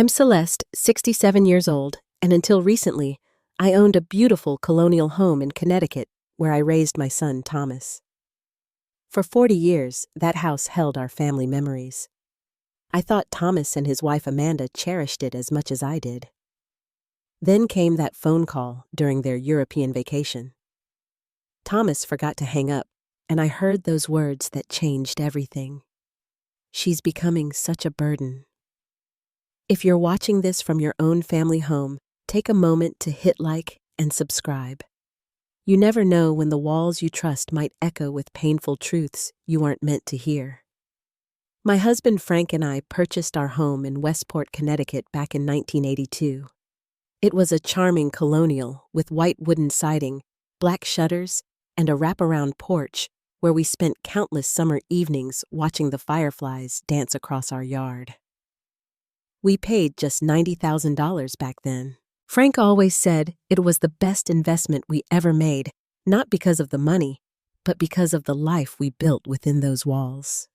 I'm Celeste, 67 years old, and until recently, I owned a beautiful colonial home in Connecticut where I raised my son, Thomas. For 40 years, that house held our family memories. I thought Thomas and his wife Amanda cherished it as much as I did. Then came that phone call during their European vacation. Thomas forgot to hang up, and I heard those words that changed everything. "She's becoming such a burden." If you're watching this from your own family home, take a moment to hit like and subscribe. You never know when the walls you trust might echo with painful truths you aren't meant to hear. My husband Frank and I purchased our home in Westport, Connecticut back in 1982. It was a charming colonial with white wooden siding, black shutters, and a wraparound porch where we spent countless summer evenings watching the fireflies dance across our yard. We paid just $90,000 back then. Frank always said it was the best investment we ever made, not because of the money, but because of the life we built within those walls.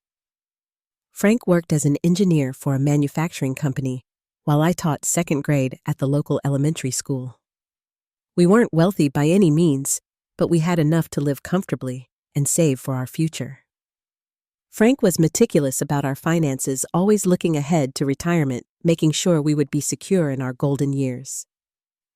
Frank worked as an engineer for a manufacturing company while I taught second grade at the local elementary school. We weren't wealthy by any means, but we had enough to live comfortably and save for our future. Frank was meticulous about our finances, always looking ahead to retirement, making sure we would be secure in our golden years.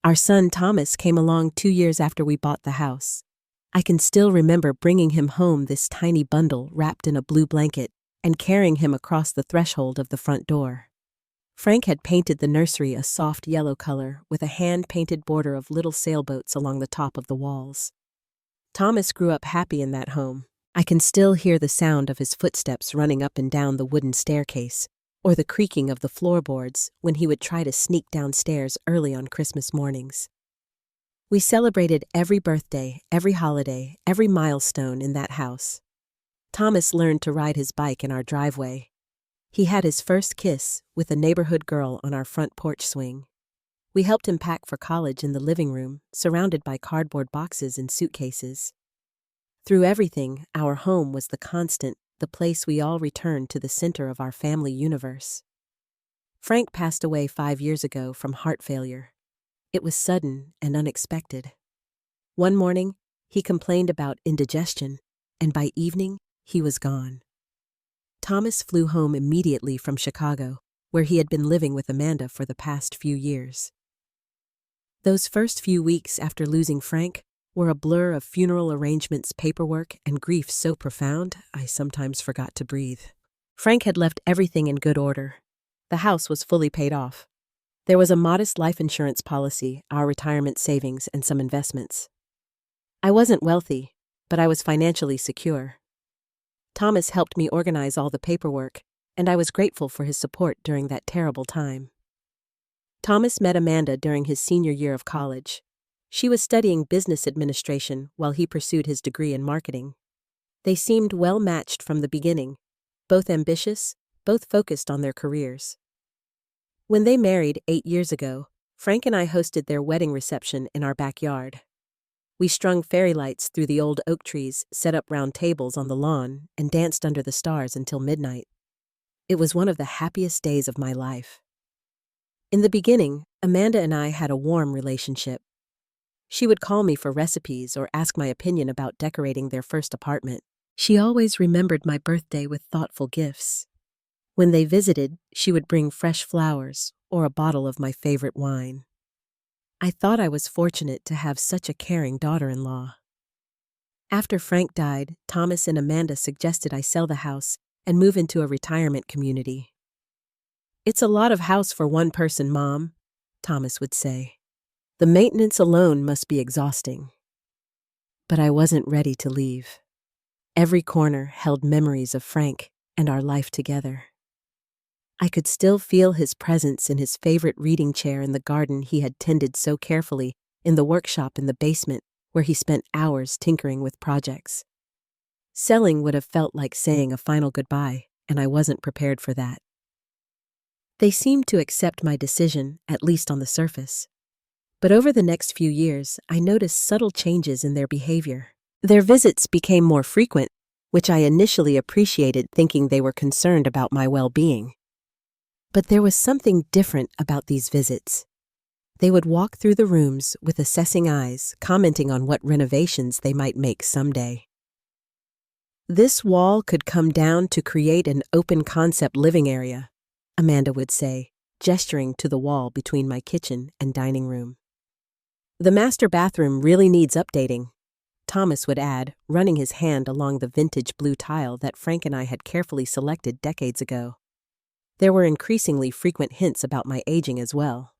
Our son Thomas came along 2 years after we bought the house. I can still remember bringing him home this tiny bundle wrapped in a blue blanket and carrying him across the threshold of the front door. Frank had painted the nursery a soft yellow color with a hand-painted border of little sailboats along the top of the walls. Thomas grew up happy in that home. I can still hear the sound of his footsteps running up and down the wooden staircase, or the creaking of the floorboards when he would try to sneak downstairs early on Christmas mornings. We celebrated every birthday, every holiday, every milestone in that house. Thomas learned to ride his bike in our driveway. He had his first kiss with a neighborhood girl on our front porch swing. We helped him pack for college in the living room, surrounded by cardboard boxes and suitcases. Through everything, our home was the constant, the place we all returned to the center of our family universe. Frank passed away 5 years ago from heart failure. It was sudden and unexpected. One morning, he complained about indigestion, and by evening, he was gone. Thomas flew home immediately from Chicago, where he had been living with Amanda for the past few years. Those first few weeks after losing Frank were a blur of funeral arrangements, paperwork, and grief so profound I sometimes forgot to breathe. Frank had left everything in good order. The house was fully paid off. There was a modest life insurance policy, our retirement savings, and some investments. I wasn't wealthy, but I was financially secure. Thomas helped me organize all the paperwork, and I was grateful for his support during that terrible time. Thomas met Amanda during his senior year of college. She was studying business administration while he pursued his degree in marketing. They seemed well matched from the beginning, both ambitious, both focused on their careers. When they married 8 years ago, Frank and I hosted their wedding reception in our backyard. We strung fairy lights through the old oak trees, set up round tables on the lawn, and danced under the stars until midnight. It was one of the happiest days of my life. In the beginning, Amanda and I had a warm relationship. She would call me for recipes or ask my opinion about decorating their first apartment. She always remembered my birthday with thoughtful gifts. When they visited, she would bring fresh flowers or a bottle of my favorite wine. I thought I was fortunate to have such a caring daughter-in-law. After Frank died, Thomas and Amanda suggested I sell the house and move into a retirement community. "It's a lot of house for one person, Mom," Thomas would say. "The maintenance alone must be exhausting." But I wasn't ready to leave. Every corner held memories of Frank and our life together. I could still feel his presence in his favorite reading chair in the garden he had tended so carefully, in the workshop in the basement where he spent hours tinkering with projects. Selling would have felt like saying a final goodbye, and I wasn't prepared for that. They seemed to accept my decision, at least on the surface. But over the next few years, I noticed subtle changes in their behavior. Their visits became more frequent, which I initially appreciated, thinking they were concerned about my well-being. But there was something different about these visits. They would walk through the rooms with assessing eyes, commenting on what renovations they might make someday. "This wall could come down to create an open-concept living area," Amanda would say, gesturing to the wall between my kitchen and dining room. "The master bathroom really needs updating," Thomas would add, running his hand along the vintage blue tile that Frank and I had carefully selected decades ago. There were increasingly frequent hints about my aging as well.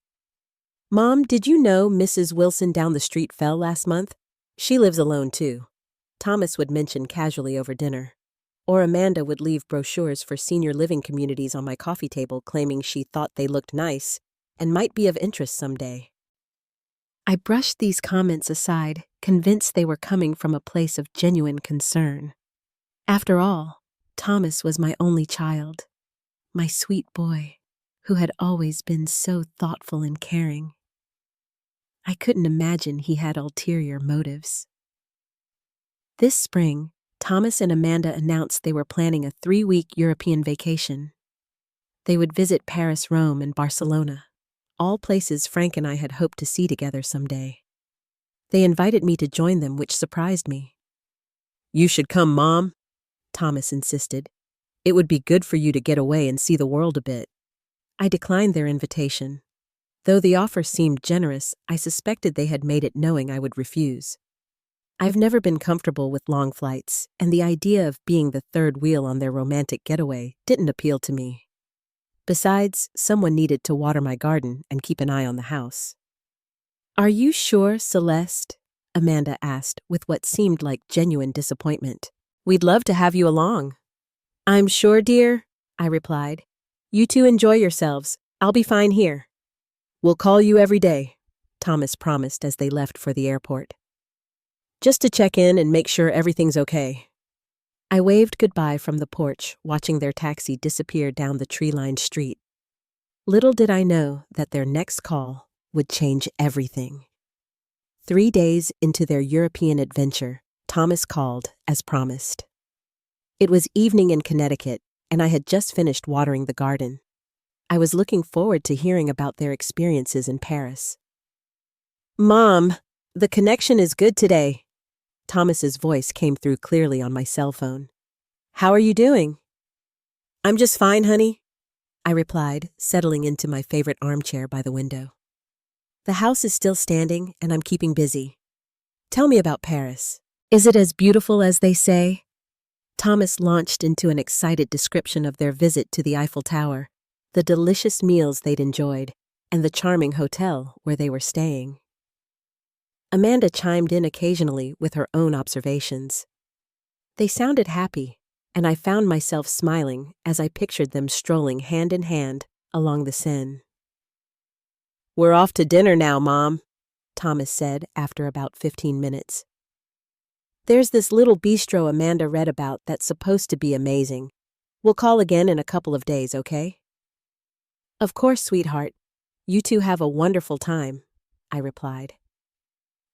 "Mom, did you know Mrs. Wilson down the street fell last month? She lives alone too," Thomas would mention casually over dinner. Or Amanda would leave brochures for senior living communities on my coffee table, claiming she thought they looked nice and might be of interest someday. I brushed these comments aside, convinced they were coming from a place of genuine concern. After all, Thomas was my only child, my sweet boy, who had always been so thoughtful and caring. I couldn't imagine he had ulterior motives. This spring, Thomas and Amanda announced they were planning a 3-week European vacation. They would visit Paris, Rome, and Barcelona, all places Frank and I had hoped to see together someday. They invited me to join them, which surprised me. "You should come, Mom," Thomas insisted. "It would be good for you to get away and see the world a bit." I declined their invitation. Though the offer seemed generous, I suspected they had made it knowing I would refuse. I've never been comfortable with long flights, and the idea of being the third wheel on their romantic getaway didn't appeal to me. Besides, someone needed to water my garden and keep an eye on the house. "Are you sure, Celeste?" Amanda asked with what seemed like genuine disappointment. "We'd love to have you along." "I'm sure, dear," I replied. "You two enjoy yourselves. I'll be fine here." "We'll call you every day," Thomas promised as they left for the airport. "Just to check in and make sure everything's okay." I waved goodbye from the porch, watching their taxi disappear down the tree-lined street. Little did I know that their next call would change everything. 3 days into their European adventure, Thomas called, as promised. It was evening in Connecticut, and I had just finished watering the garden. I was looking forward to hearing about their experiences in Paris. "Mom, the connection is good today." Thomas's voice came through clearly on my cell phone. "How are you doing?" "I'm just fine, honey," I replied, settling into my favorite armchair by the window. "The house is still standing, and I'm keeping busy. Tell me about Paris. Is it as beautiful as they say?" Thomas launched into an excited description of their visit to the Eiffel Tower, the delicious meals they'd enjoyed, and the charming hotel where they were staying. Amanda chimed in occasionally with her own observations. They sounded happy, and I found myself smiling as I pictured them strolling hand in hand along the Seine. "We're off to dinner now, Mom," Thomas said after about 15 minutes. "There's this little bistro Amanda read about that's supposed to be amazing. We'll call again in a couple of days, okay?" "Of course, sweetheart. You two have a wonderful time," I replied.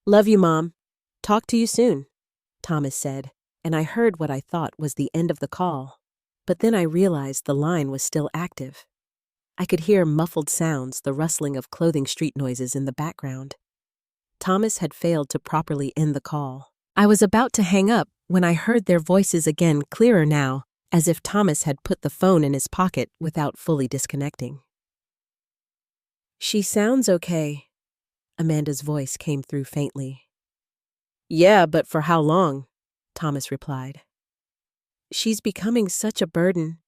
"Love you, Mom. Talk to you soon," Thomas said, and I heard what I thought was the end of the call. But then I realized the line was still active. I could hear muffled sounds, the rustling of clothing street noises in the background. Thomas had failed to properly end the call. I was about to hang up when I heard their voices again, clearer now, as if Thomas had put the phone in his pocket without fully disconnecting. "She sounds okay," Amanda's voice came through faintly. "Yeah, but for how long?" Thomas replied. "She's becoming such a burden.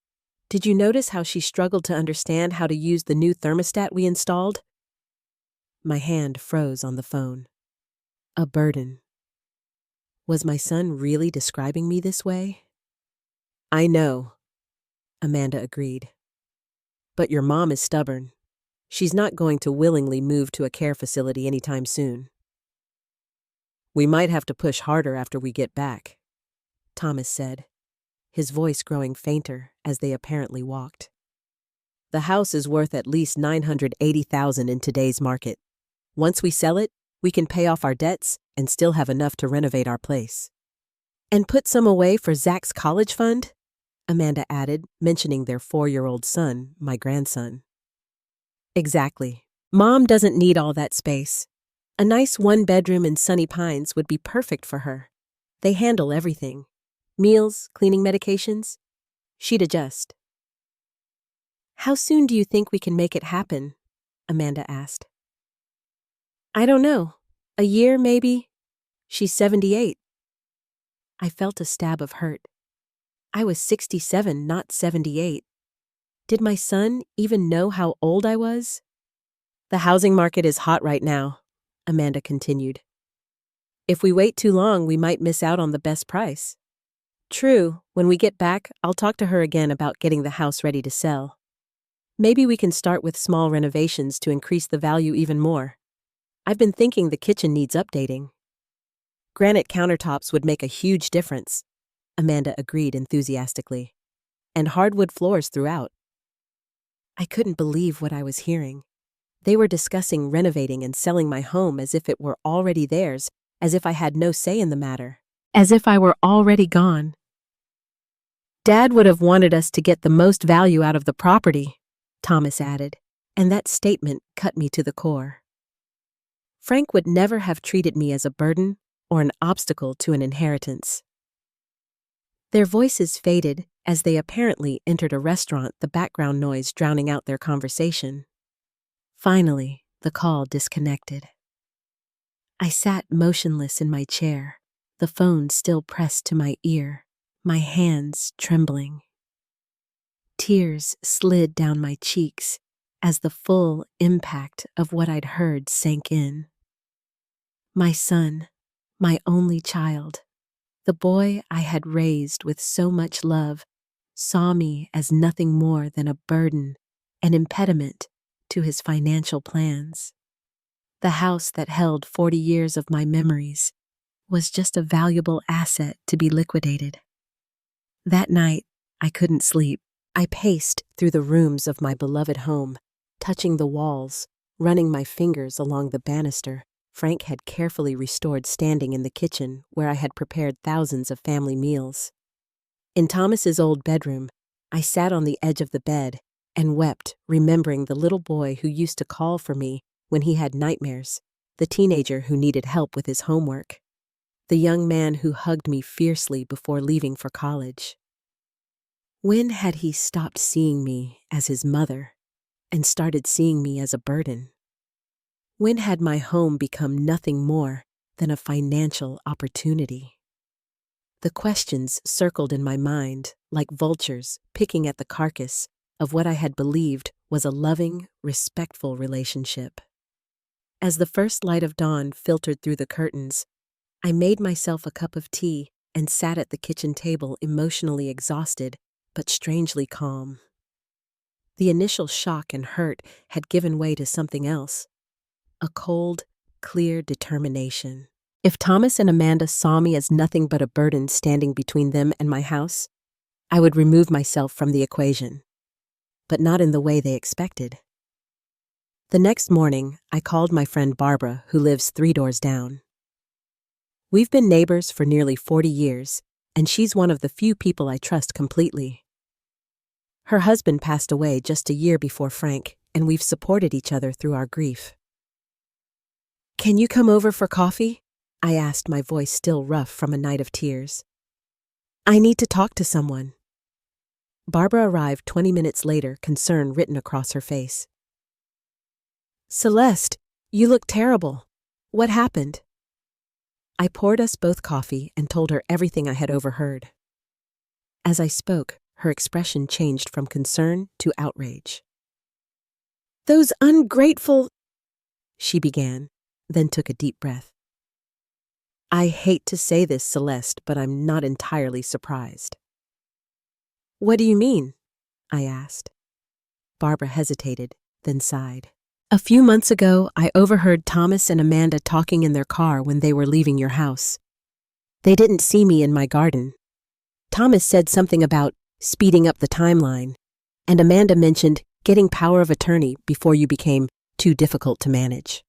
Did you notice how she struggled to understand how to use the new thermostat we installed?" My hand froze on the phone. A burden. Was my son really describing me this way? "I know," Amanda agreed. "But your mom is stubborn. She's not going to willingly move to a care facility anytime soon." "We might have to push harder after we get back," Thomas said, his voice growing fainter as they apparently walked. "The house is worth at least $980,000 in today's market. Once we sell it, we can pay off our debts and still have enough to renovate our place." "And put some away for Zach's college fund?" Amanda added, mentioning their 4-year-old son, my grandson. Exactly. Mom doesn't need all that space. A nice 1-bedroom in Sunny Pines would be perfect for her. They handle everything. Meals, cleaning medications. She'd adjust. How soon do you think we can make it happen? Amanda asked. I don't know. A year, maybe? She's 78. I felt a stab of hurt. I was 67, not 78. Did my son even know how old I was? The housing market is hot right now, Amanda continued. If we wait too long, we might miss out on the best price. True, when we get back, I'll talk to her again about getting the house ready to sell. Maybe we can start with small renovations to increase the value even more. I've been thinking the kitchen needs updating. Granite countertops would make a huge difference, Amanda agreed enthusiastically. And hardwood floors throughout. I couldn't believe what I was hearing. They were discussing renovating and selling my home as if it were already theirs, as if I had no say in the matter. As if I were already gone. Dad would have wanted us to get the most value out of the property, Thomas added, and that statement cut me to the core. Frank would never have treated me as a burden or an obstacle to an inheritance. Their voices faded as they apparently entered a restaurant, the background noise drowning out their conversation. Finally, the call disconnected. I sat motionless in my chair, the phone still pressed to my ear, my hands trembling. Tears slid down my cheeks as the full impact of what I'd heard sank in. My son, my only child, the boy I had raised with so much love, saw me as nothing more than a burden, an impediment to his financial plans. The house that held 40 years of my memories was just a valuable asset to be liquidated. That night, I couldn't sleep. I paced through the rooms of my beloved home, touching the walls, running my fingers along the banister Frank had carefully restored standing in the kitchen where I had prepared thousands of family meals. In Thomas's old bedroom, I sat on the edge of the bed and wept, remembering the little boy who used to call for me when he had nightmares, the teenager who needed help with his homework, the young man who hugged me fiercely before leaving for college. When had he stopped seeing me as his mother and started seeing me as a burden? When had my home become nothing more than a financial opportunity? The questions circled in my mind like vultures picking at the carcass of what I had believed was a loving, respectful relationship. As the first light of dawn filtered through the curtains, I made myself a cup of tea and sat at the kitchen table emotionally exhausted but strangely calm. The initial shock and hurt had given way to something else. A cold, clear determination. If Thomas and Amanda saw me as nothing but a burden standing between them and my house, I would remove myself from the equation. But not in the way they expected. The next morning, I called my friend Barbara, who lives 3 doors down. We've been neighbors for nearly 40 years, and she's one of the few people I trust completely. Her husband passed away just a year before Frank, and we've supported each other through our grief. Can you come over for coffee? I asked, my voice still rough from a night of tears. I need to talk to someone. Barbara arrived 20 minutes later, concern written across her face. Celeste, you look terrible. What happened? I poured us both coffee and told her everything I had overheard. As I spoke, her expression changed from concern to outrage. Those ungrateful... she began, then took a deep breath. I hate to say this, Celeste, but I'm not entirely surprised. What do you mean? I asked. Barbara hesitated, then sighed. A few months ago, I overheard Thomas and Amanda talking in their car when they were leaving your house. They didn't see me in my garden. Thomas said something about speeding up the timeline, and Amanda mentioned getting power of attorney before you became too difficult to manage.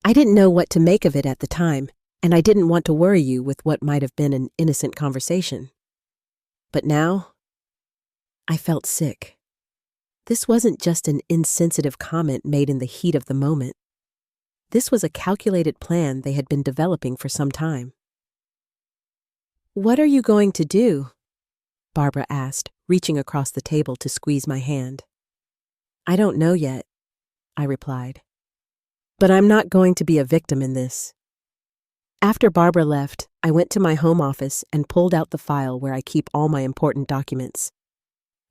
I didn't know what to make of it at the time, and I didn't want to worry you with what might have been an innocent conversation. But now, I felt sick. This wasn't just an insensitive comment made in the heat of the moment. This was a calculated plan they had been developing for some time. "What are you going to do?" Barbara asked, reaching across the table to squeeze my hand. "I don't know yet," I replied. "But I'm not going to be a victim in this." After Barbara left, I went to my home office and pulled out the file where I keep all my important documents.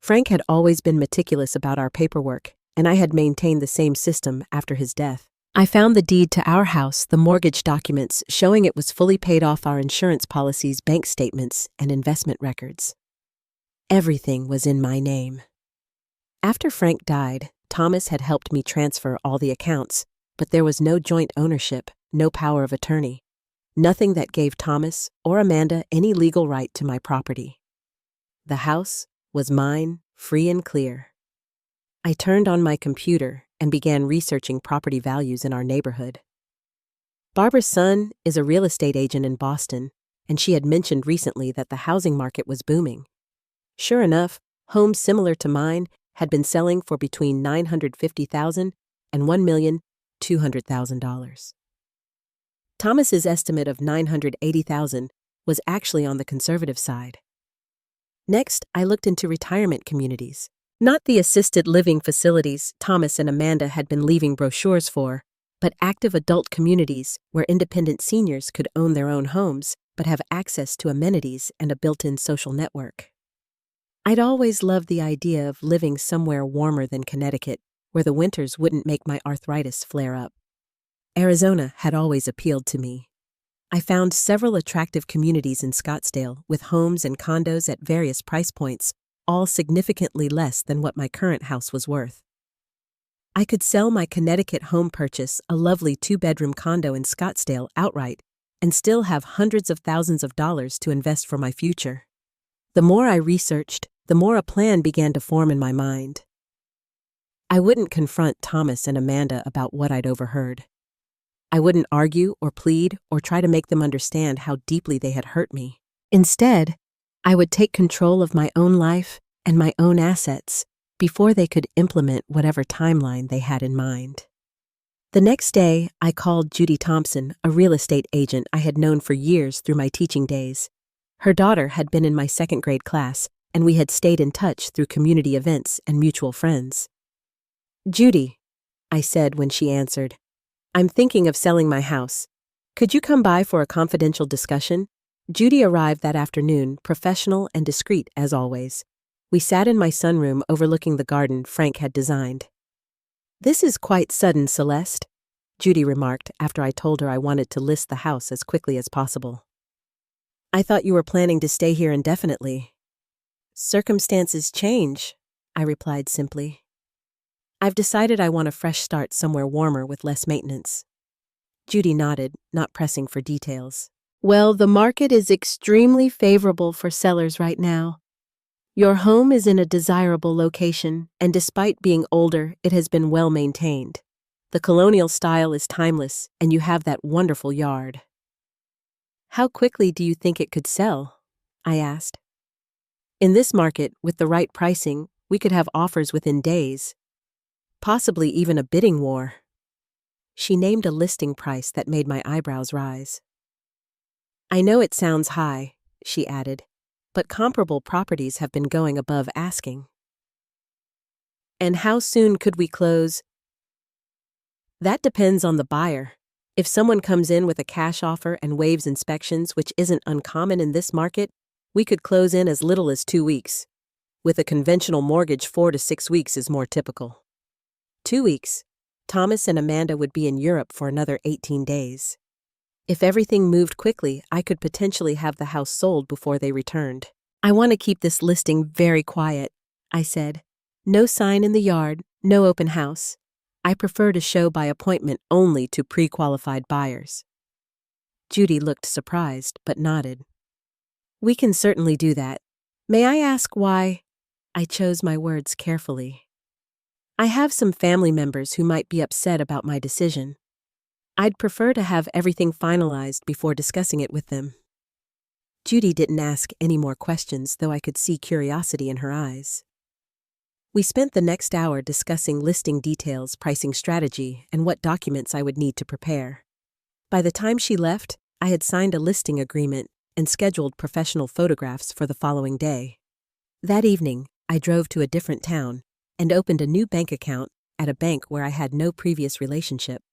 Frank had always been meticulous about our paperwork, and I had maintained the same system after his death. I found the deed to our house, the mortgage documents showing it was fully paid off, our insurance policies, bank statements, and investment records. Everything was in my name. After Frank died, Thomas had helped me transfer all the accounts, but there was no joint ownership, no power of attorney, nothing that gave Thomas or Amanda any legal right to my property. The house was mine, free and clear. I turned on my computer and began researching property values in our neighborhood. Barbara's son is a real estate agent in Boston, and she had mentioned recently that the housing market was booming. Sure enough, homes similar to mine had been selling for between $950,000 and $1,200,000. Thomas's estimate of $980,000 was actually on the conservative side. Next, I looked into retirement communities. Not the assisted living facilities Thomas and Amanda had been leaving brochures for, but active adult communities where independent seniors could own their own homes but have access to amenities and a built-in social network. I'd always loved the idea of living somewhere warmer than Connecticut, where the winters wouldn't make my arthritis flare up. Arizona had always appealed to me. I found several attractive communities in Scottsdale with homes and condos at various price points, all significantly less than what my current house was worth. I could sell my Connecticut home purchase, a lovely 2-bedroom condo in Scottsdale, outright, and still have hundreds of thousands of dollars to invest for my future. The more I researched, the more a plan began to form in my mind. I wouldn't confront Thomas and Amanda about what I'd overheard. I wouldn't argue or plead or try to make them understand how deeply they had hurt me. Instead, I would take control of my own life and my own assets before they could implement whatever timeline they had in mind. The next day, I called Judy Thompson, a real estate agent I had known for years through my teaching days. Her daughter had been in my 2nd grade class, and we had stayed in touch through community events and mutual friends. "Judy," I said when she answered, "I'm thinking of selling my house. Could you come by for a confidential discussion?" Judy arrived that afternoon, professional and discreet as always. We sat in my sunroom overlooking the garden Frank had designed. "This is quite sudden, Celeste," Judy remarked after I told her I wanted to list the house as quickly as possible. "I thought you were planning to stay here indefinitely." "Circumstances change," I replied simply. "I've decided I want a fresh start somewhere warmer with less maintenance." Judy nodded, not pressing for details. "Well, the market is extremely favorable for sellers right now. Your home is in a desirable location, and despite being older, it has been well maintained. The colonial style is timeless, and you have that wonderful yard." "How quickly do you think it could sell?" I asked. "In this market, with the right pricing, we could have offers within days. Possibly even a bidding war." She named a listing price that made my eyebrows rise. "I know it sounds high," she added, "but comparable properties have been going above asking." "And how soon could we close?" "That depends on the buyer. If someone comes in with a cash offer and waives inspections, which isn't uncommon in this market, we could close in as little as 2 weeks. With a conventional mortgage, 4 to 6 weeks is more typical." 2 weeks. Thomas and Amanda would be in Europe for another 18 days. If everything moved quickly, I could potentially have the house sold before they returned. "I want to keep this listing very quiet," I said. "No sign in the yard, no open house. I prefer to show by appointment only to pre-qualified buyers." Judy looked surprised, but nodded. "We can certainly do that. May I ask why?" I chose my words carefully. "I have some family members who might be upset about my decision. I'd prefer to have everything finalized before discussing it with them." Judy didn't ask any more questions, though I could see curiosity in her eyes. We spent the next hour discussing listing details, pricing strategy, and what documents I would need to prepare. By the time she left, I had signed a listing agreement and scheduled professional photographs for the following day. That evening, I drove to a different town and opened a new bank account at a bank where I had no previous relationship.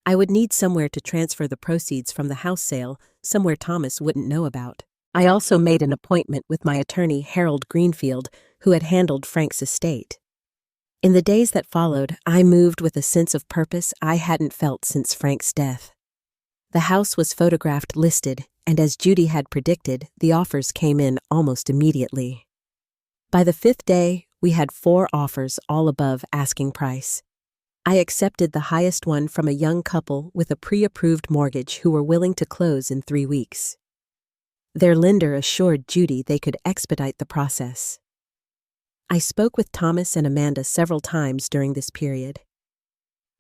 I would need somewhere to transfer the proceeds from the house sale, somewhere Thomas wouldn't know about. I also made an appointment with my attorney, Harold Greenfield, who had handled Frank's estate. In the days that followed, I moved with a sense of purpose I hadn't felt since Frank's death. The house was photographed, listed, and as Judy had predicted, the offers came in almost immediately. By the 5th day, we had 4 offers, all above asking price. I accepted the highest one from a young couple with a pre-approved mortgage who were willing to close in 3 weeks. Their lender assured Judy they could expedite the process. I spoke with Thomas and Amanda several times during this period.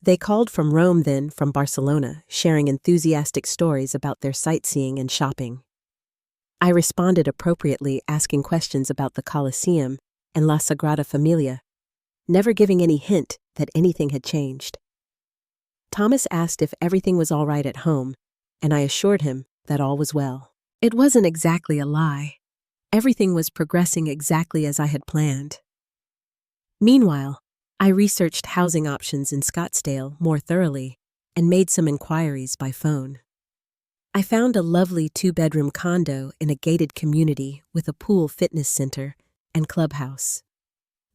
They called from Rome, then from Barcelona, sharing enthusiastic stories about their sightseeing and shopping. I responded appropriately, asking questions about the Colosseum and La Sagrada Familia, never giving any hint that anything had changed. Thomas asked if everything was all right at home, and I assured him that all was well. It wasn't exactly a lie. Everything was progressing exactly as I had planned. Meanwhile, I researched housing options in Scottsdale more thoroughly and made some inquiries by phone. I found a lovely 2-bedroom condo in a gated community with a pool, fitness center, and clubhouse.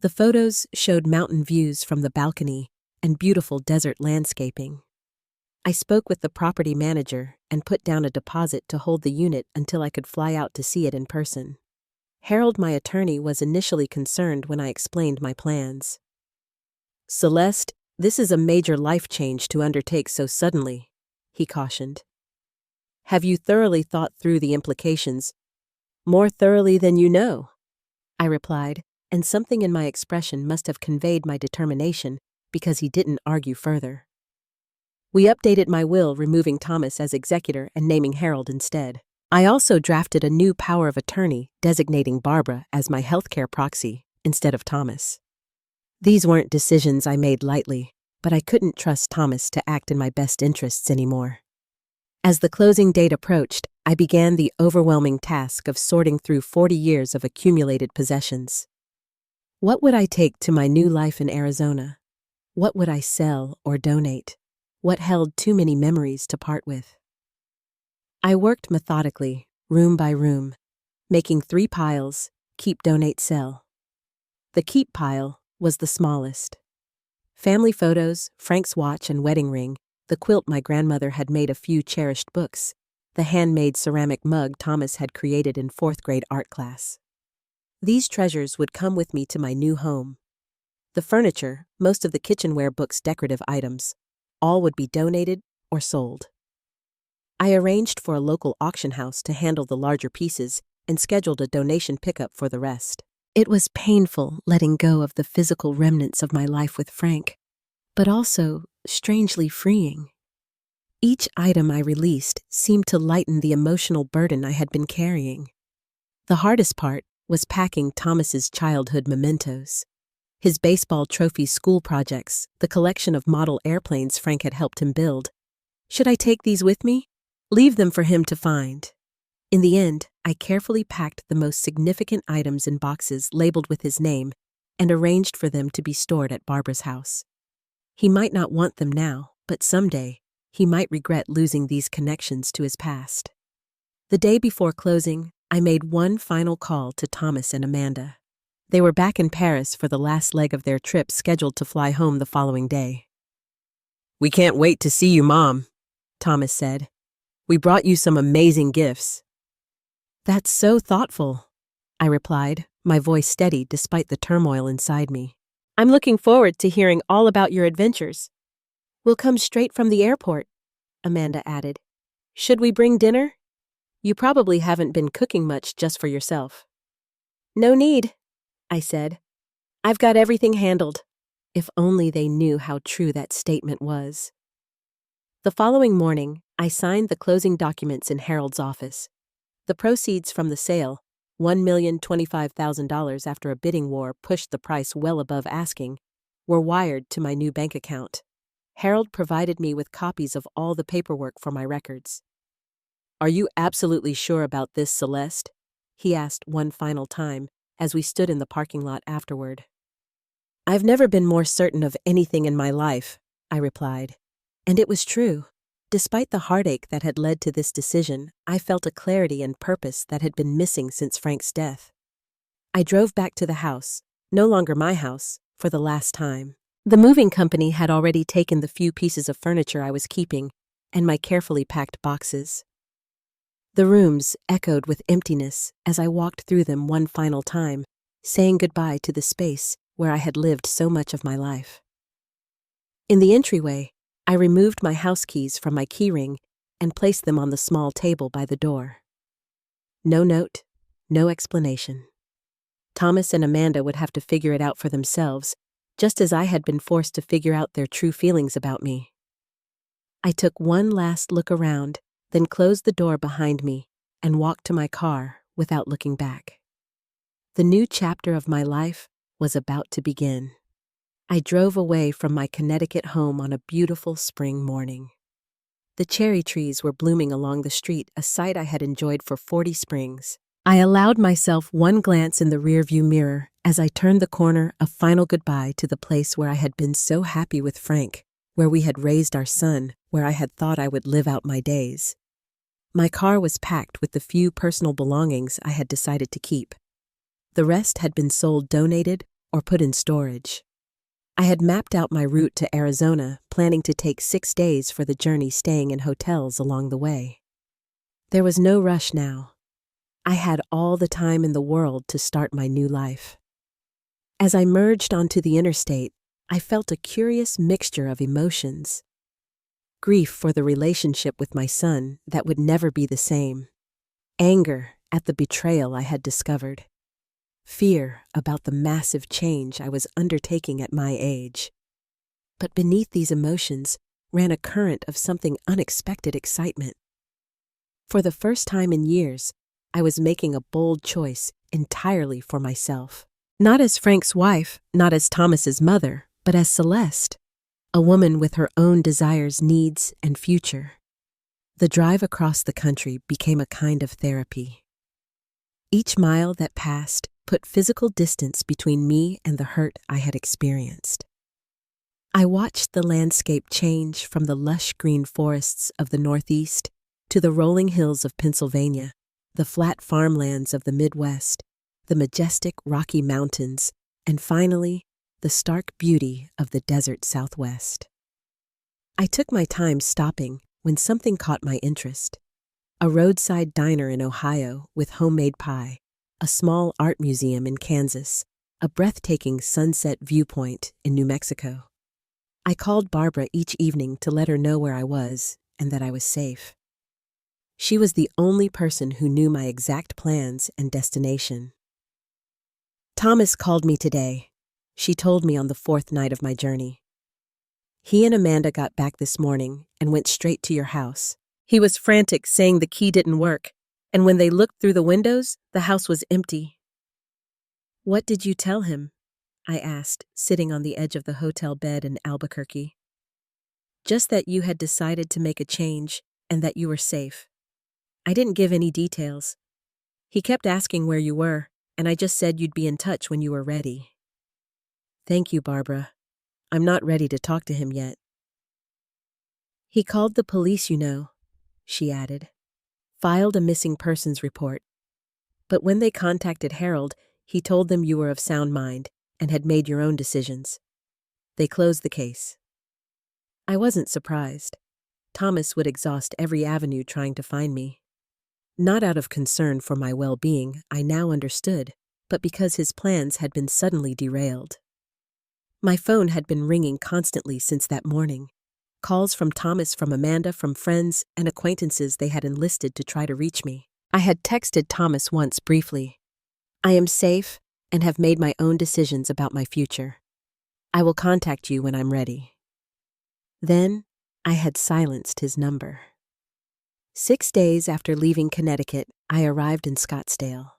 The photos showed mountain views from the balcony and beautiful desert landscaping. I spoke with the property manager and put down a deposit to hold the unit until I could fly out to see it in person. Harold, my attorney, was initially concerned when I explained my plans. "Celeste, this is a major life change to undertake so suddenly," he cautioned. "Have you thoroughly thought through the implications?" "More thoroughly than you know," I replied, and something in my expression must have conveyed my determination because he didn't argue further. We updated my will, removing Thomas as executor and naming Harold instead. I also drafted a new power of attorney designating Barbara as my healthcare proxy instead of Thomas. These weren't decisions I made lightly, but I couldn't trust Thomas to act in my best interests anymore. As the closing date approached, I began the overwhelming task of sorting through 40 years of accumulated possessions. What would I take to my new life in Arizona? What would I sell or donate? What held too many memories to part with? I worked methodically, room by room, making 3 piles: keep, donate, sell. The keep pile was the smallest. Family photos, Frank's watch and wedding ring, the quilt my grandmother had made, a few cherished books, the handmade ceramic mug Thomas had created in 4th grade art class. These treasures would come with me to my new home. The furniture, most of the kitchenware, books, decorative items, all would be donated or sold. I arranged for a local auction house to handle the larger pieces and scheduled a donation pickup for the rest. It was painful letting go of the physical remnants of my life with Frank, but also strangely freeing. Each item I released seemed to lighten the emotional burden I had been carrying. The hardest part was packing Thomas's childhood mementos. His baseball trophies, school projects, the collection of model airplanes Frank had helped him build. Should I take these with me? Leave them for him to find? In the end, I carefully packed the most significant items in boxes labeled with his name and arranged for them to be stored at Barbara's house. He might not want them now, but someday he might regret losing these connections to his past. The day before closing, I made one final call to Thomas and Amanda. They were back in Paris for the last leg of their trip, scheduled to fly home the following day. "We can't wait to see you, Mom," Thomas said. "We brought you some amazing gifts." "That's so thoughtful," I replied, my voice steady despite the turmoil inside me. "I'm looking forward to hearing all about your adventures." "We'll come straight from the airport," Amanda added. "Should we bring dinner? You probably haven't been cooking much just for yourself." "No need," I said. "I've got everything handled." If only they knew how true that statement was. The following morning, I signed the closing documents in Harold's office. The proceeds from the sale, $1,025,000 after a bidding war pushed the price well above asking, were wired to my new bank account. Harold provided me with copies of all the paperwork for my records. "Are you absolutely sure about this, Celeste?" he asked one final time as we stood in the parking lot afterward. "I've never been more certain of anything in my life," I replied. And it was true. Despite the heartache that had led to this decision, I felt a clarity and purpose that had been missing since Frank's death. I drove back to the house, no longer my house, for the last time. The moving company had already taken the few pieces of furniture I was keeping and my carefully packed boxes. The rooms echoed with emptiness as I walked through them one final time, saying goodbye to the space where I had lived so much of my life. In the entryway, I removed my house keys from my keyring and placed them on the small table by the door. No note, no explanation. Thomas and Amanda would have to figure it out for themselves, just as I had been forced to figure out their true feelings about me. I took one last look around, then closed the door behind me and walked to my car without looking back. The new chapter of my life was about to begin. I drove away from my Connecticut home on a beautiful spring morning. The cherry trees were blooming along the street, a sight I had enjoyed for 40 springs. I allowed myself one glance in the rearview mirror as I turned the corner, a final goodbye to the place where I had been so happy with Frank, where we had raised our son, where I had thought I would live out my days. My car was packed with the few personal belongings I had decided to keep. The rest had been sold, donated, or put in storage. I had mapped out my route to Arizona, planning to take 6 days for the journey, staying in hotels along the way. There was no rush now. I had all the time in the world to start my new life. As I merged onto the interstate, I felt a curious mixture of emotions. Grief for the relationship with my son that would never be the same. Anger at the betrayal I had discovered. Fear about the massive change I was undertaking at my age. But beneath these emotions ran a current of something unexpected excitement. For the first time in years, I was making a bold choice entirely for myself. Not as Frank's wife, not as Thomas's mother, but as Celeste, a woman with her own desires, needs, and future. The drive across the country became a kind of therapy. Each mile that passed put physical distance between me and the hurt I had experienced. I watched the landscape change from the lush green forests of the Northeast to the rolling hills of Pennsylvania, the flat farmlands of the Midwest, the majestic Rocky Mountains, and finally, the stark beauty of the desert Southwest. I took my time stopping when something caught my interest. A roadside diner in Ohio with homemade pie, a small art museum in Kansas, a breathtaking sunset viewpoint in New Mexico. I called Barbara each evening to let her know where I was and that I was safe. She was the only person who knew my exact plans and destination. "Thomas called me today," she told me on the 4th night of my journey. "He and Amanda got back this morning and went straight to your house. He was frantic, saying the key didn't work, and when they looked through the windows, the house was empty." "What did you tell him?" I asked, sitting on the edge of the hotel bed in Albuquerque. "Just that you had decided to make a change and that you were safe. I didn't give any details. He kept asking where you were, and I just said you'd be in touch when you were ready." "Thank you, Barbara. I'm not ready to talk to him yet." "He called the police, you know," she added. "Filed a missing persons report. But when they contacted Harold, he told them you were of sound mind and had made your own decisions. They closed the case." I wasn't surprised. Thomas would exhaust every avenue trying to find me. Not out of concern for my well-being, I now understood, but because his plans had been suddenly derailed. My phone had been ringing constantly since that morning. Calls from Thomas, from Amanda, from friends and acquaintances they had enlisted to try to reach me. I had texted Thomas once briefly. "I am safe and have made my own decisions about my future. I will contact you when I'm ready." Then I had silenced his number. 6 days after leaving Connecticut, I arrived in Scottsdale.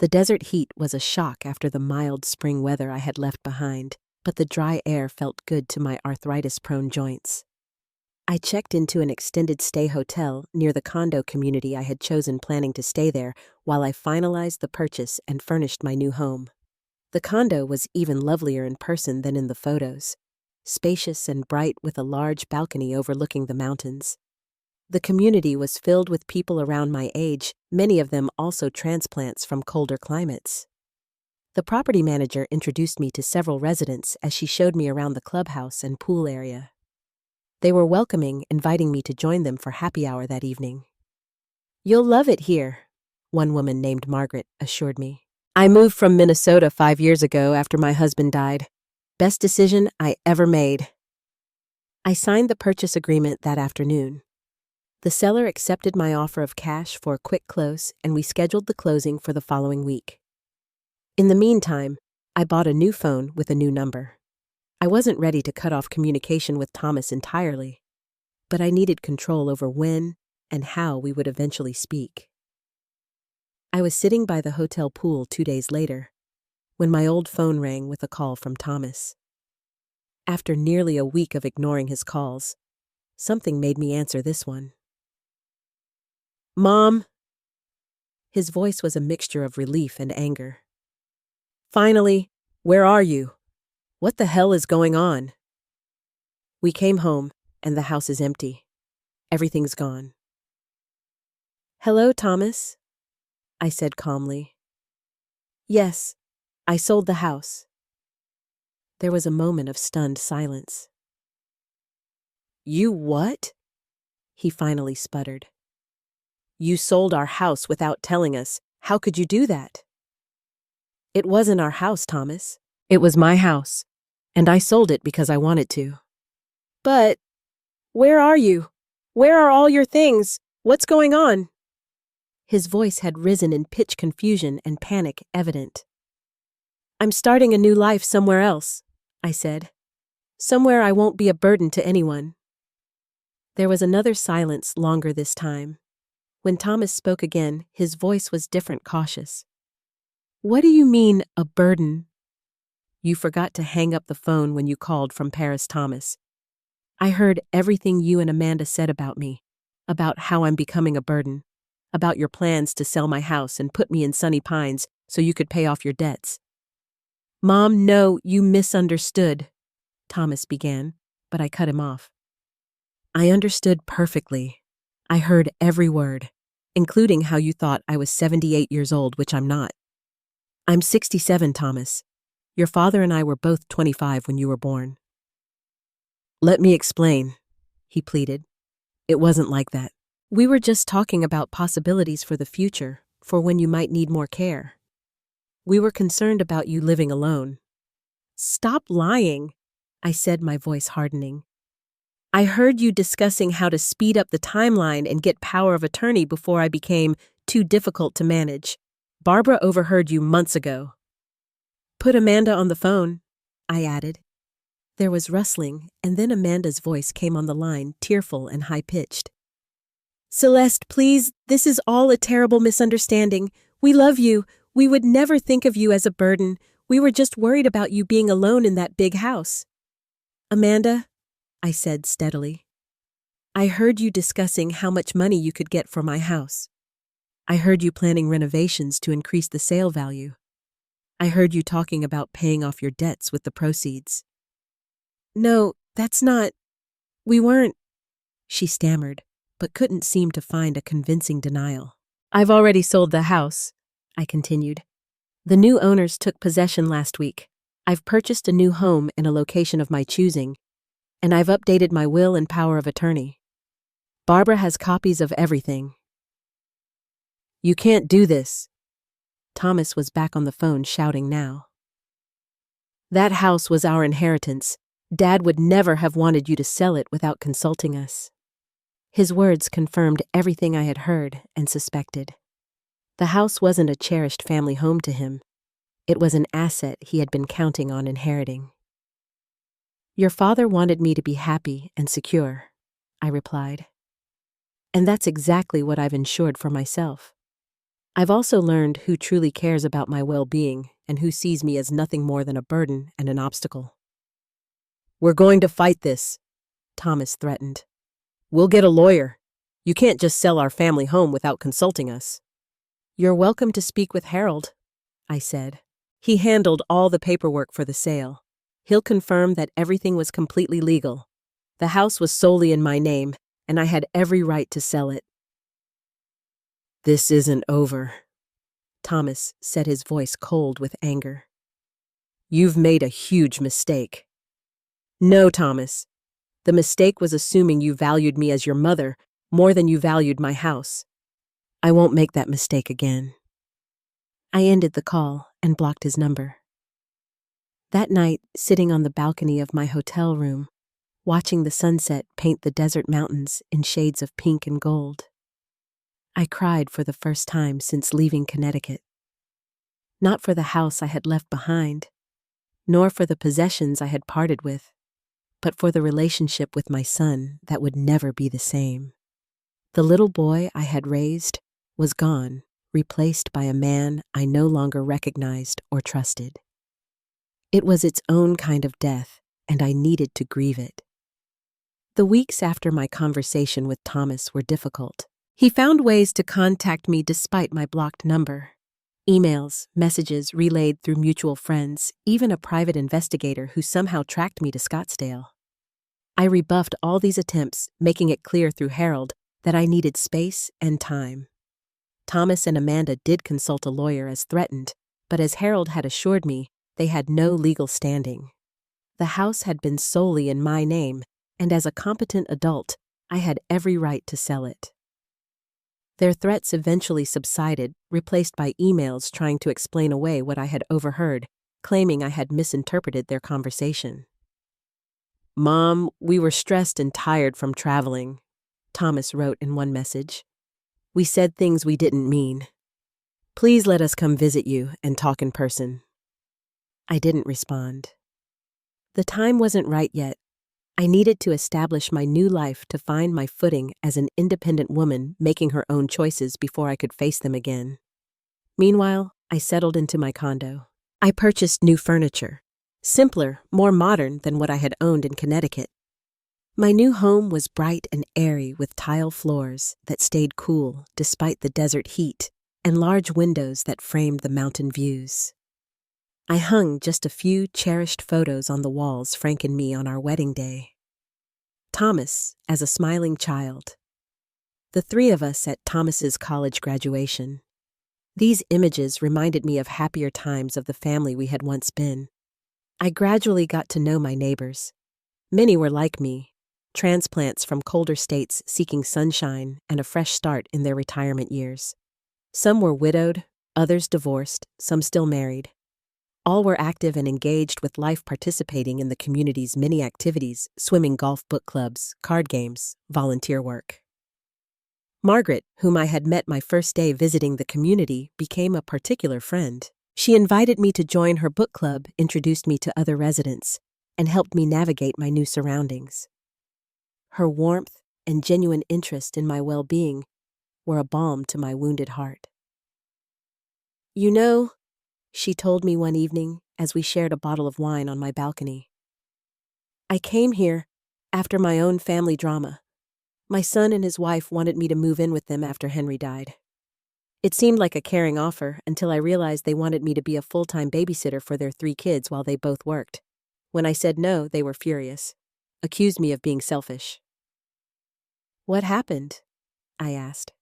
The desert heat was a shock after the mild spring weather I had left behind, but the dry air felt good to my arthritis-prone joints. I checked into an extended stay hotel near the condo community I had chosen, planning to stay there while I finalized the purchase and furnished my new home. The condo was even lovelier in person than in the photos, spacious and bright with a large balcony overlooking the mountains. The community was filled with people around my age, many of them also transplants from colder climates. The property manager introduced me to several residents as she showed me around the clubhouse and pool area. They were welcoming, inviting me to join them for happy hour that evening. "You'll love it here," one woman named Margaret assured me. "I moved from Minnesota 5 years ago after my husband died. Best decision I ever made." I signed the purchase agreement that afternoon. The seller accepted my offer of cash for a quick close, and we scheduled the closing for the following week. In the meantime, I bought a new phone with a new number. I wasn't ready to cut off communication with Thomas entirely, but I needed control over when and how we would eventually speak. I was sitting by the hotel pool 2 days later when my old phone rang with a call from Thomas. After nearly a week of ignoring his calls, something made me answer this one. "Mom." His voice was a mixture of relief and anger. "Finally, where are you? What the hell is going on?" "We came home, and the house is empty. Everything's gone." "Hello, Thomas," I said calmly. "Yes, I sold the house." There was a moment of stunned silence. "You what?" he finally sputtered. "You sold our house without telling us. How could you do that?" "It wasn't our house, Thomas. It was my house, and I sold it because I wanted to." "But where are you? Where are all your things? What's going on?" His voice had risen in pitch, confusion and panic evident. "I'm starting a new life somewhere else," I said. "Somewhere I won't be a burden to anyone." There was another silence, longer this time. When Thomas spoke again, his voice was different, cautious. "What do you mean, a burden?" "You forgot to hang up the phone when you called from Paris, Thomas. I heard everything you and Amanda said about me, about how I'm becoming a burden, about your plans to sell my house and put me in Sunny Pines so you could pay off your debts." "Mom, no, you misunderstood," Thomas began, but I cut him off. "I understood perfectly. I heard every word, including how you thought I was 78 years old, which I'm not. I'm 67, Thomas. Your father and I were both 25 when you were born." "Let me explain," he pleaded. "It wasn't like that. We were just talking about possibilities for the future, for when you might need more care. We were concerned about you living alone." "Stop lying," I said, my voice hardening. "I heard you discussing how to speed up the timeline and get power of attorney before I became too difficult to manage. Barbara overheard you months ago." "Put Amanda on the phone," I added. There was rustling, and then Amanda's voice came on the line, tearful and high-pitched. "Celeste, please, this is all a terrible misunderstanding. We love you. We would never think of you as a burden. We were just worried about you being alone in that big house." "Amanda," I said steadily, "I heard you discussing how much money you could get for my house. I heard you planning renovations to increase the sale value. I heard you talking about paying off your debts with the proceeds." "No, that's not. We weren't," she stammered, but couldn't seem to find a convincing denial. "I've already sold the house," I continued. "The new owners took possession last week. I've purchased a new home in a location of my choosing, and I've updated my will and power of attorney. Barbara has copies of everything." "You can't do this." Thomas was back on the phone, shouting now. "That house was our inheritance. Dad would never have wanted you to sell it without consulting us." His words confirmed everything I had heard and suspected. The house wasn't a cherished family home to him. It was an asset he had been counting on inheriting. "Your father wanted me to be happy and secure," I replied. "And that's exactly what I've ensured for myself. I've also learned who truly cares about my well-being and who sees me as nothing more than a burden and an obstacle. "We're going to fight this," Thomas threatened. "We'll get a lawyer. You can't just sell our family home without consulting us." "You're welcome to speak with Harold," I said. "He handled all the paperwork for the sale. He'll confirm that everything was completely legal. The house was solely in my name, and I had every right to sell it." "This isn't over," Thomas said, his voice cold with anger. "You've made a huge mistake." "No, Thomas. The mistake was assuming you valued me as your mother more than you valued my house. I won't make that mistake again." I ended the call and blocked his number. That night, sitting on the balcony of my hotel room, watching the sunset paint the desert mountains in shades of pink and gold, I cried for the first time since leaving Connecticut. Not for the house I had left behind, nor for the possessions I had parted with, but for the relationship with my son that would never be the same. The little boy I had raised was gone, replaced by a man I no longer recognized or trusted. It was its own kind of death, and I needed to grieve it. The weeks after my conversation with Thomas were difficult. He found ways to contact me despite my blocked number. Emails, messages relayed through mutual friends, even a private investigator who somehow tracked me to Scottsdale. I rebuffed all these attempts, making it clear through Harold that I needed space and time. Thomas and Amanda did consult a lawyer as threatened, but as Harold had assured me, they had no legal standing. The house had been solely in my name, and as a competent adult, I had every right to sell it. Their threats eventually subsided, replaced by emails trying to explain away what I had overheard, claiming I had misinterpreted their conversation. "Mom, we were stressed and tired from traveling," Thomas wrote in one message. "We said things we didn't mean. Please let us come visit you and talk in person." I didn't respond. The time wasn't right yet. I needed to establish my new life to find my footing as an independent woman making her own choices before I could face them again. Meanwhile, I settled into my condo. I purchased new furniture, simpler, more modern than what I had owned in Connecticut. My new home was bright and airy with tile floors that stayed cool despite the desert heat and large windows that framed the mountain views. I hung just a few cherished photos on the walls Frank and me on our wedding day. Thomas as a smiling child. The three of us at Thomas's college graduation. These images reminded me of happier times of the family we had once been. I gradually got to know my neighbors. Many were like me, transplants from colder states seeking sunshine and a fresh start in their retirement years. Some were widowed, others divorced, some still married. All were active and engaged with life, participating in the community's many activities: swimming, golf, book clubs, card games, volunteer work. Margaret, whom I had met my first day visiting the community, became a particular friend. She invited me to join her book club, introduced me to other residents, and helped me navigate my new surroundings. Her warmth and genuine interest in my well-being were a balm to my wounded heart. "You know," she told me one evening as we shared a bottle of wine on my balcony, "I came here after my own family drama. My son and his wife wanted me to move in with them after Henry died. It seemed like a caring offer until I realized they wanted me to be a full-time babysitter for their 3 kids while they both worked. When I said no, they were furious, accused me of being selfish." "What happened?" I asked.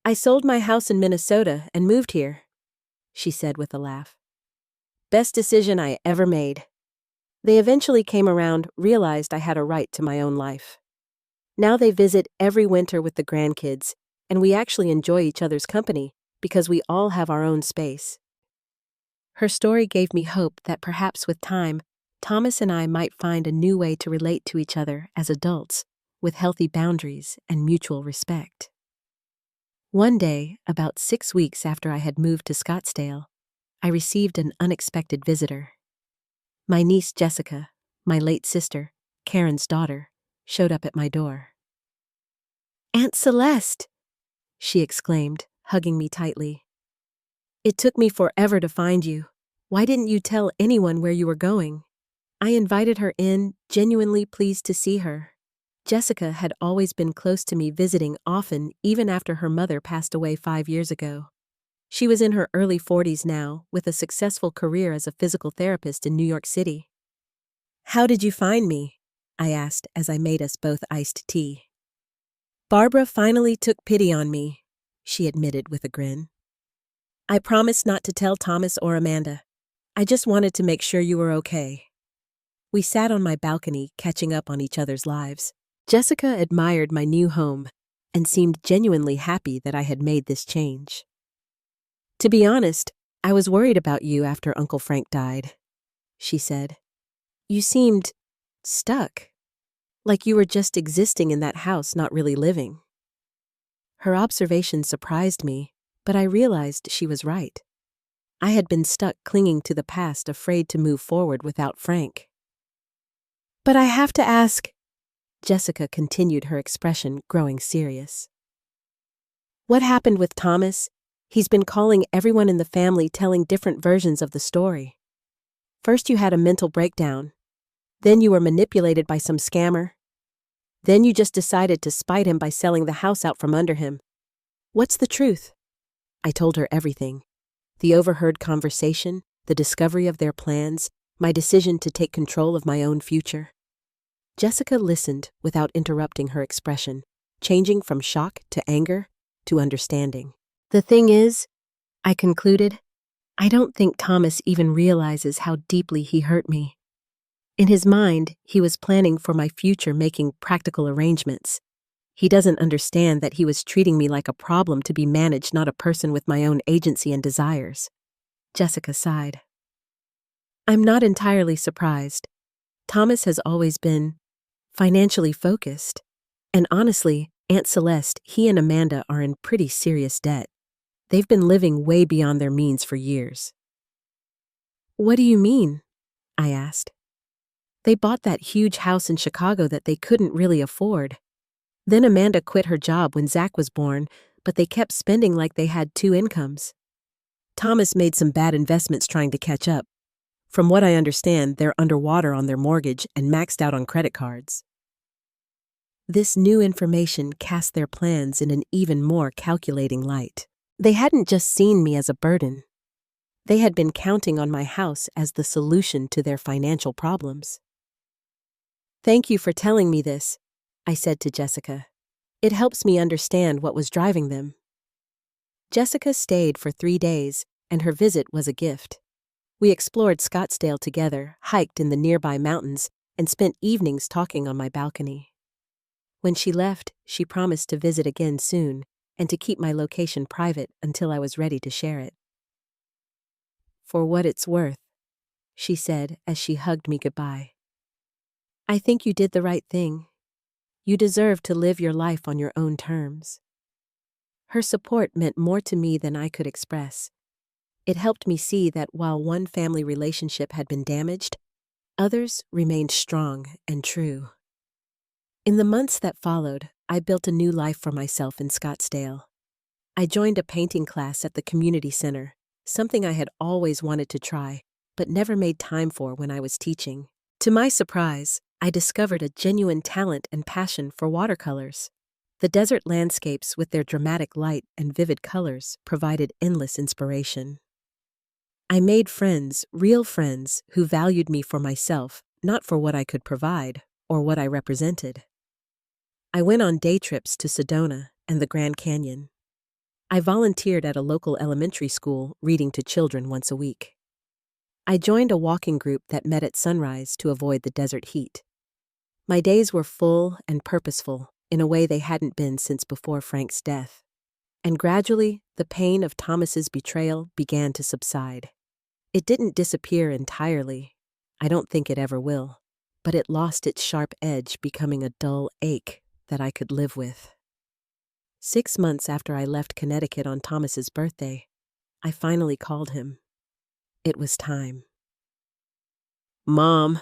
"I sold my house in Minnesota and moved here," she said with a laugh. "Best decision I ever made. They eventually came around, realized I had a right to my own life. Now they visit every winter with the grandkids, and we actually enjoy each other's company because we all have our own space." Her story gave me hope that perhaps with time, Thomas and I might find a new way to relate to each other as adults, with healthy boundaries and mutual respect. One day, about 6 weeks after I had moved to Scottsdale, I received an unexpected visitor. My niece Jessica, my late sister, Karen's daughter, showed up at my door. "Aunt Celeste," she exclaimed, hugging me tightly. "It took me forever to find you. Why didn't you tell anyone where you were going?" I invited her in, genuinely pleased to see her. Jessica had always been close to me, visiting often, even after her mother passed away 5 years ago. She was in her early 40s now, with a successful career as a physical therapist in New York City. "How did you find me?" I asked as I made us both iced tea. "Barbara finally took pity on me," she admitted with a grin. "I promised not to tell Thomas or Amanda. I just wanted to make sure you were okay." We sat on my balcony, catching up on each other's lives. Jessica admired my new home and seemed genuinely happy that I had made this change. "To be honest, I was worried about you after Uncle Frank died," she said. "You seemed stuck, like you were just existing in that house, not really living." Her observation surprised me, but I realized she was right. I had been stuck clinging to the past, afraid to move forward without Frank. "But I have to ask," Jessica continued, her expression growing serious. "What happened with Thomas? He's been calling everyone in the family, telling different versions of the story. First you had a mental breakdown. Then you were manipulated by some scammer. Then you just decided to spite him by selling the house out from under him. What's the truth?" I told her everything. The overheard conversation, the discovery of their plans, my decision to take control of my own future. Jessica listened without interrupting, her expression changing from shock to anger to understanding. "The thing is," I concluded, "I don't think Thomas even realizes how deeply he hurt me. In his mind, he was planning for my future, making practical arrangements. He doesn't understand that he was treating me like a problem to be managed, not a person with my own agency and desires." Jessica sighed. "I'm not entirely surprised. Thomas has always been financially focused. And honestly, Aunt Celeste, he and Amanda are in pretty serious debt. They've been living way beyond their means for years." "What do you mean?" I asked. "They bought that huge house in Chicago that they couldn't really afford. Then Amanda quit her job when Zach was born, but they kept spending like they had two incomes. Thomas made some bad investments trying to catch up. From what I understand, they're underwater on their mortgage and maxed out on credit cards." This new information cast their plans in an even more calculating light. They hadn't just seen me as a burden. They had been counting on my house as the solution to their financial problems. "Thank you for telling me this," I said to Jessica. "It helps me understand what was driving them." Jessica stayed for 3 days, and her visit was a gift. We explored Scottsdale together, hiked in the nearby mountains, and spent evenings talking on my balcony. When she left, she promised to visit again soon and to keep my location private until I was ready to share it. "For what it's worth," she said as she hugged me goodbye. "I think you did the right thing. You deserve to live your life on your own terms." Her support meant more to me than I could express. It helped me see that while one family relationship had been damaged, others remained strong and true. In the months that followed, I built a new life for myself in Scottsdale. I joined a painting class at the community center, something I had always wanted to try, but never made time for when I was teaching. To my surprise, I discovered a genuine talent and passion for watercolors. The desert landscapes, with their dramatic light and vivid colors, provided endless inspiration. I made friends, real friends, who valued me for myself, not for what I could provide or what I represented. I went on day trips to Sedona and the Grand Canyon. I volunteered at a local elementary school, reading to children once a week. I joined a walking group that met at sunrise to avoid the desert heat. My days were full and purposeful in a way they hadn't been since before Frank's death. And gradually, the pain of Thomas's betrayal began to subside. It didn't disappear entirely. I don't think it ever will. But it lost its sharp edge, becoming a dull ache that I could live with. 6 months after I left Connecticut on Thomas's birthday, I finally called him. It was time. "Mom."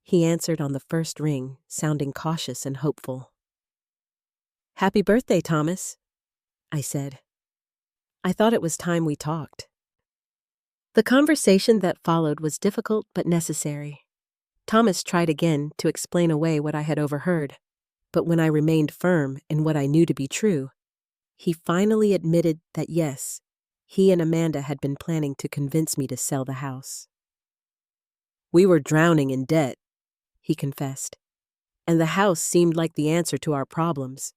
He answered on the first ring, sounding cautious and hopeful. "Happy birthday, Thomas," I said. I thought it was time we talked. The conversation that followed was difficult but necessary. Thomas tried again to explain away what I had overheard, but when I remained firm in what I knew to be true, he finally admitted that yes, he and Amanda had been planning to convince me to sell the house. We were drowning in debt, he confessed, and the house seemed like the answer to our problems.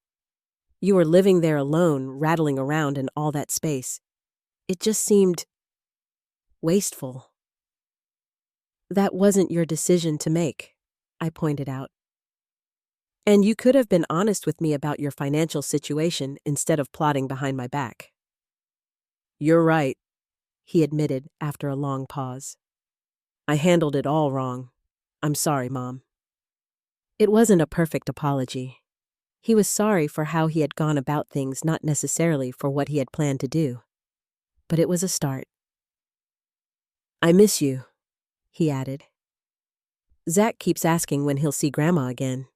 You were living there alone, rattling around in all that space. It just seemed wasteful. That wasn't your decision to make, I pointed out. And you could have been honest with me about your financial situation instead of plotting behind my back. You're right, he admitted after a long pause. I handled it all wrong. I'm sorry, Mom. It wasn't a perfect apology. He was sorry for how he had gone about things, not necessarily for what he had planned to do. But it was a start. I miss you, he added. Zach keeps asking when he'll see Grandma again.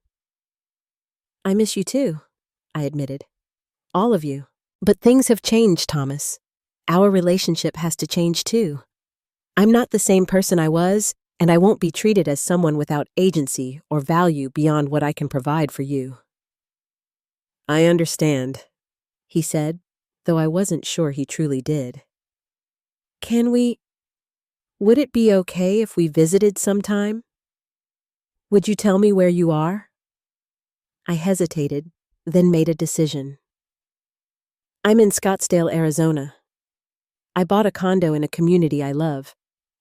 I miss you too, I admitted. All of you. But things have changed, Thomas. Our relationship has to change too. I'm not the same person I was, and I won't be treated as someone without agency or value beyond what I can provide for you. I understand, he said, though I wasn't sure he truly did. Would it be okay if we visited sometime? Would you tell me where you are? I hesitated, then made a decision. I'm in Scottsdale, Arizona. I bought a condo in a community I love.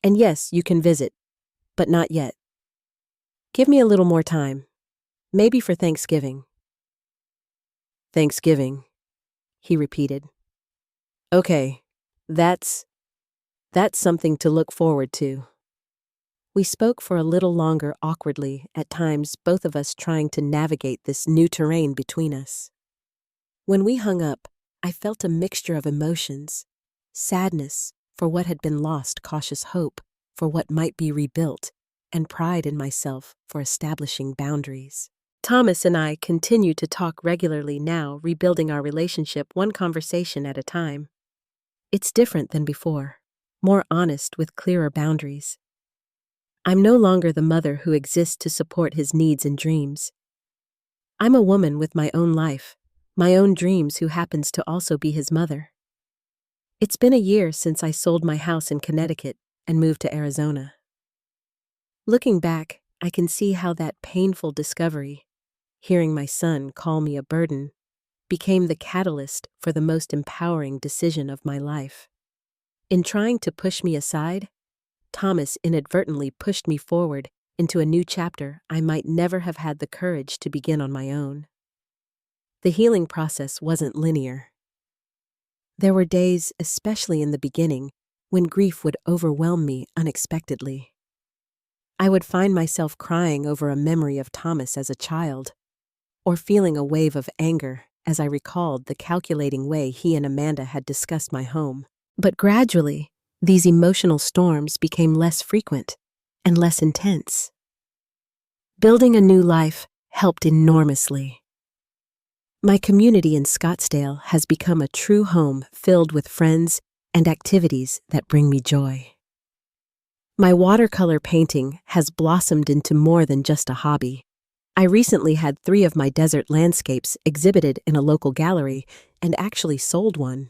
And yes, you can visit, but not yet. Give me a little more time. Maybe for Thanksgiving. Thanksgiving, he repeated. Okay, that's something to look forward to. We spoke for a little longer awkwardly, at times both of us trying to navigate this new terrain between us. When we hung up, I felt a mixture of emotions: sadness for what had been lost, cautious hope for what might be rebuilt, and pride in myself for establishing boundaries. Thomas and I continue to talk regularly now, rebuilding our relationship one conversation at a time. It's different than before, more honest with clearer boundaries. I'm no longer the mother who exists to support his needs and dreams. I'm a woman with my own life, my own dreams, who happens to also be his mother. It's been a year since I sold my house in Connecticut and moved to Arizona. Looking back, I can see how that painful discovery, hearing my son call me a burden, became the catalyst for the most empowering decision of my life. In trying to push me aside, Thomas inadvertently pushed me forward into a new chapter I might never have had the courage to begin on my own. The healing process wasn't linear. There were days, especially in the beginning, when grief would overwhelm me unexpectedly. I would find myself crying over a memory of Thomas as a child, or feeling a wave of anger as I recalled the calculating way he and Amanda had discussed my home. But gradually, these emotional storms became less frequent and less intense. Building a new life helped enormously. My community in Scottsdale has become a true home filled with friends and activities that bring me joy. My watercolor painting has blossomed into more than just a hobby. I recently had 3 of my desert landscapes exhibited in a local gallery and actually sold one.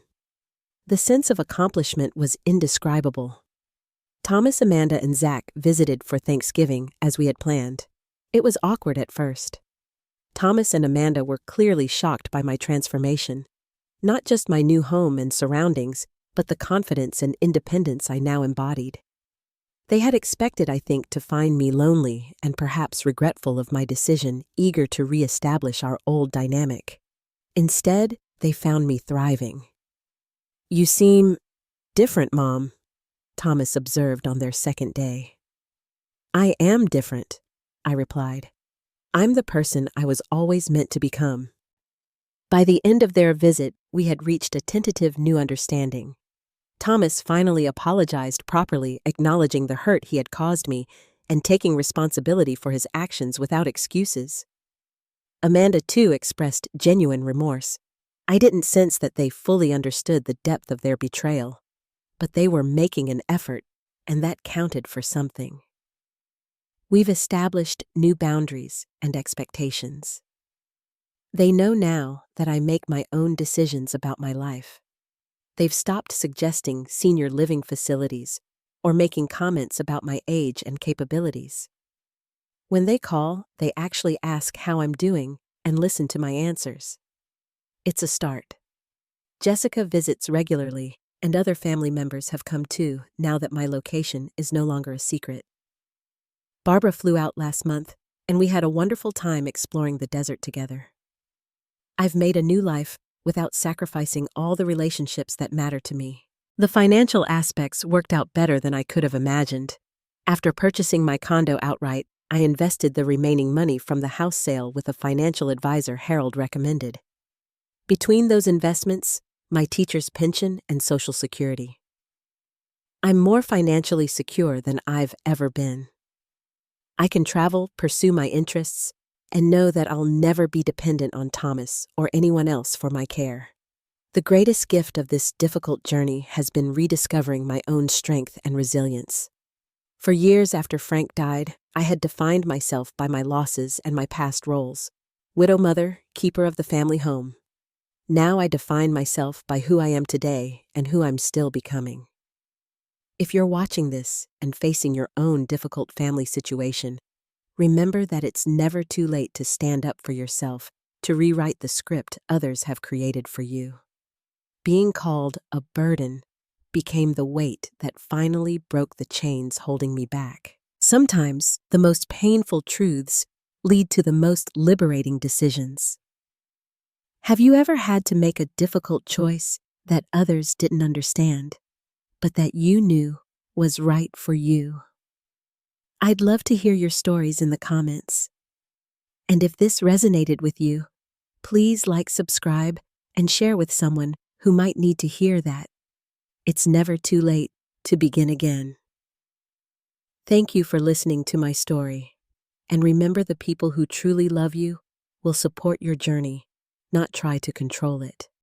The sense of accomplishment was indescribable. Thomas, Amanda, and Zach visited for Thanksgiving as we had planned. It was awkward at first. Thomas and Amanda were clearly shocked by my transformation, not just my new home and surroundings, but the confidence and independence I now embodied. They had expected, I think, to find me lonely and perhaps regretful of my decision, eager to reestablish our old dynamic. Instead, they found me thriving. You seem different, Mom, Thomas observed on their second day. I am different, I replied. I'm the person I was always meant to become. By the end of their visit, we had reached a tentative new understanding. Thomas finally apologized properly, acknowledging the hurt he had caused me and taking responsibility for his actions without excuses. Amanda, too, expressed genuine remorse, I didn't sense that they fully understood the depth of their betrayal, but they were making an effort, and that counted for something. We've established new boundaries and expectations. They know now that I make my own decisions about my life. They've stopped suggesting senior living facilities or making comments about my age and capabilities. When they call, they actually ask how I'm doing and listen to my answers. It's a start. Jessica visits regularly, and other family members have come too now that my location is no longer a secret. Barbara flew out last month, and we had a wonderful time exploring the desert together. I've made a new life without sacrificing all the relationships that matter to me. The financial aspects worked out better than I could have imagined. After purchasing my condo outright, I invested the remaining money from the house sale with a financial advisor Harold recommended. Between those investments, my teacher's pension and Social Security, I'm more financially secure than I've ever been. I can travel, pursue my interests, and know that I'll never be dependent on Thomas or anyone else for my care. The greatest gift of this difficult journey has been rediscovering my own strength and resilience. For years after Frank died, I had defined myself by my losses and my past roles: widow mother, keeper of the family home. Now I define myself by who I am today and who I'm still becoming. If you're watching this and facing your own difficult family situation, remember that it's never too late to stand up for yourself, to rewrite the script others have created for you. Being called a burden became the weight that finally broke the chains holding me back. Sometimes the most painful truths lead to the most liberating decisions. Have you ever had to make a difficult choice that others didn't understand, but that you knew was right for you? I'd love to hear your stories in the comments. And if this resonated with you, please like, subscribe, and share with someone who might need to hear that. It's never too late to begin again. Thank you for listening to my story. And remember, the people who truly love you will support your journey, not try to control it.